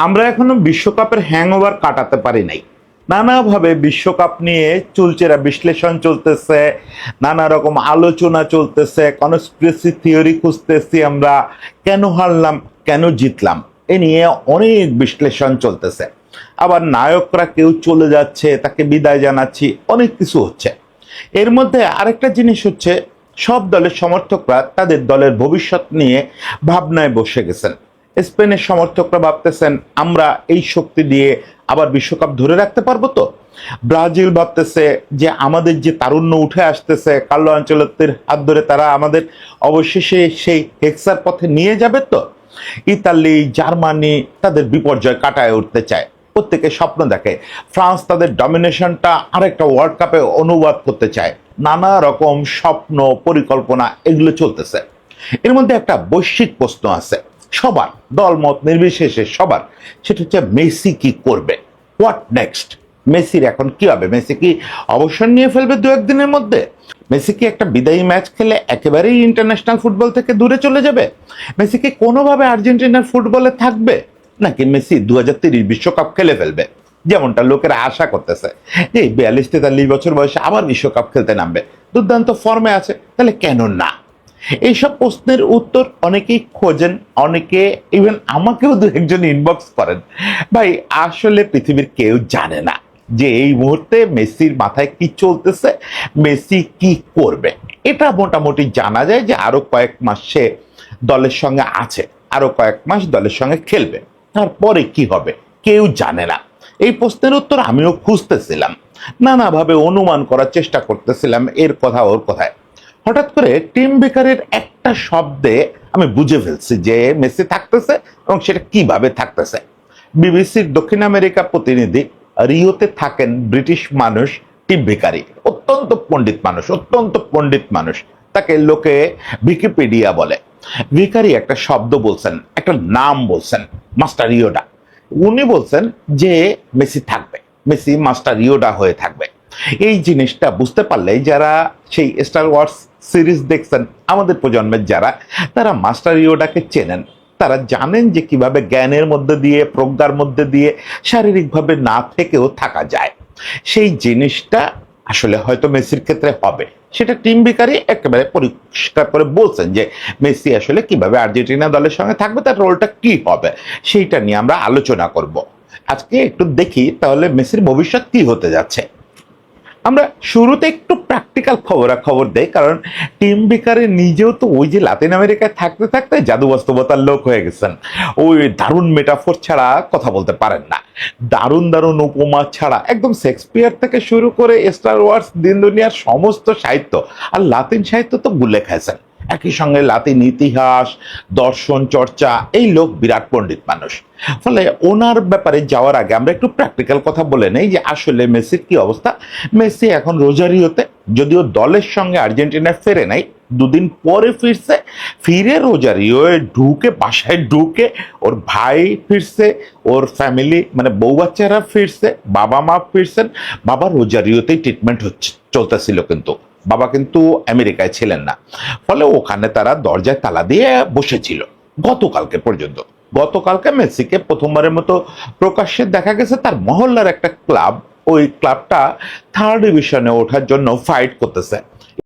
আমরা এখনো বিশ্বকাপের হ্যাংওভার কাটাতে পারি নাই। নানাভাবে বিশ্বকাপ নিয়ে চুলচেরা বিশ্লেষণ চলতেছে, নানা রকম আলোচনা চলতেছে, কনস্পিরেসি থিওরি খুঁজতেছি আমরা, কেন হারলাম কেন জিতলাম এ নিয়ে অনেক বিশ্লেষণ চলতেছে। আবার নায়করা কেউ চলে যাচ্ছে, তাকে বিদায় জানাচ্ছি, অনেক কিছু হচ্ছে। এর মধ্যে আরেকটা জিনিস হচ্ছে, সব দলের সমর্থকরা তাদের দলের ভবিষ্যৎ নিয়ে ভাবনায় বসে গেছেন। স্পেনের সমর্থকরা ভাবতেছেন আমরা এই শক্তি দিয়ে আবার বিশ্বকাপ ধরে রাখতে পারবো তো। ব্রাজিল ভাবতেছে যে আমাদের যে তারুণ্য উঠে আসতেছে, কার্লো আনচেলত্তির হাত ধরে তারা আমাদের অবশেষে সেই হেক্সার পথে নিয়ে যাবে তো। ইতালি, জার্মানি তাদের বিপর্যয় কাটায় উঠতে চায়, প্রত্যেকে স্বপ্ন দেখে। ফ্রান্স তাদের ডমিনেশনটা আরেকটা ওয়ার্ল্ড কাপে অনুবাদ করতে চায়। নানা রকম স্বপ্ন পরিকল্পনা এগুলো চলতেছে। এর মধ্যে একটা বৈশ্বিক প্রশ্ন আছে সবার, দলমত নির্বিশেষে সবার, সেটা হচ্ছে মেসি কি করবে, হোয়াট নেক্সট। মেসির এখন কি হবে? মেসি কি অবসর নিয়ে ফেলবে দু একদিনের মধ্যে? মেসি কি একটা বিদায়ী ম্যাচ খেলে একেবারেই ইন্টারন্যাশনাল ফুটবল থেকে দূরে চলে যাবে? মেসি কি কোনোভাবে আর্জেন্টিনার ফুটবলে থাকবে, নাকি মেসি 2030 বিশ্বকাপ খেলে ফেলবে যেমনটা লোকেরা আশা করতেছে? এই 42-43 বছর বয়সে আবার বিশ্বকাপ খেলতে নামবে, দুর্দান্ত ফর্মে আছে, তাহলে কেন না? এইসব প্রশ্নের উত্তর অনেকেই খোঁজেন, অনেকে ইভেন আমাকেও দু একজন ইনবক্স করেন। ভাই আসলে পৃথিবীর কেউ জানে না যে এই মুহূর্তে মেসির মাথায় কি চলতেছে, মেসি কি করবে। এটা মোটামুটি জানা যায় যে আরো কয়েক মাস সে দলের সঙ্গে আছে, আরো কয়েক মাস দলের সঙ্গে খেলবে, তারপরে কি হবে কেউ জানে না। এই প্রশ্নের উত্তর আমিও খুঁজতেছিলাম, নানাভাবে অনুমান করার চেষ্টা করতেছিলাম এর কথা ওর কথায়। হঠাৎ করে টিম বেকারের একটা শব্দে আমি বুঝে ফেলছি যে মেসি থাকতেছে, এবং সেটা কিভাবে থাকতেছে। বিবিসির দক্ষিণ আমেরিকা প্রতিনিধি, রিওতে থাকেন ব্রিটিশ মানুষ টিম বেকারি, অত্যন্ত পণ্ডিত মানুষ, অত্যন্ত পণ্ডিত মানুষ। তাকে লোকে উইকিপিডিয়া বলে। ভিকারি একটা শব্দ বলছেন, একটা নাম বলছেন, মাস্টার ইয়োডা। উনি বলছেন যে মেসি থাকবে, মেসি মাস্টার ইয়োডা হয়ে থাকবে। এই জিনিসটা বুঝতে পারলে যারা সেই স্টার ওয়ার্স সিরিজ দেখছেন, আমাদের প্রজন্মের যারা, তারা মাস্টার ইয়োডাকে চেনেন। তারা জানেন যে কিভাবে জ্ঞানের মধ্যে দিয়ে, প্রজ্ঞার মধ্যে দিয়ে শারীরিকভাবে না থেকেও থাকা যায়। সেই জিনিসটা আসলে হয়তো মেসির ক্ষেত্রে হবে। সেটা টিম ভিকারি একেবারে পরিষ্কার করে বলছেন যে মেসি আসলে কিভাবে আর্জেন্টিনা দলের সঙ্গে থাকবে, তার রোলটা কি হবে, সেইটা নিয়ে আমরা আলোচনা করব আজকে। একটু দেখি তাহলে মেসির ভবিষ্যৎ কি হতে যাচ্ছে। আমরা শুরুতে একটু প্র্যাকটিক্যাল খবর দেই, কারণ টিম বেকারে নিজেও তো ওই যে লাতিন আমেরিকায় থাকতে থাকতে জাদু বাস্তবতার লোক হয়ে গেছেন। ওই দারুণ মেটাফোর ছাড়া কথা বলতে পারেন না, দারুণ দারুণ উপমা ছাড়া। একদম শেক্সপিয়ার থেকে শুরু করে স্টার ওয়ার্স, দিন দুনিয়ার সমস্ত সাহিত্য আর লাতিন সাহিত্য তো গুলে খাইছেন। একই সঙ্গে লাতিন ইতিহাস, দর্শন চর্চা, এই লোক বিরাট পণ্ডিত মানুষ। ফলে ওনার ব্যাপারে যাওয়ার আগে আমরা একটু প্র্যাকটিক্যাল কথা বলে নেই যে আসলে মেসির কি অবস্থা। মেসি এখন রোজারিওতে, যদিও দলের সঙ্গে আর্জেন্টিনায় ফেরে নাই, দুদিন পরে ফিরছে। ফিরে রোজারিও ঢুকে, বাসায় ঢুকে ওর ভাই ফিরছে, ওর ফ্যামিলি মানে বউ বাচ্চারা ফিরছে, বাবা মা ফিরছেন। বাবা রোজারিওতেই ট্রিটমেন্ট চলতেছিল, কিন্তু বাবা কিন্তু আমেরিকায় ছিলেন না। ফলে ওখানে তারা দরজায় তালা দিয়ে বসেছিল গতকালকে পর্যন্ত। গতকালকে মেসিকে প্রথমবারের মতো প্রকাশ্যে দেখা গেছে তার মহল্লার একটা ক্লাব, ওই ক্লাবটা 3rd ডিভিশনে ওঠার জন্য ফাইট করতেছে।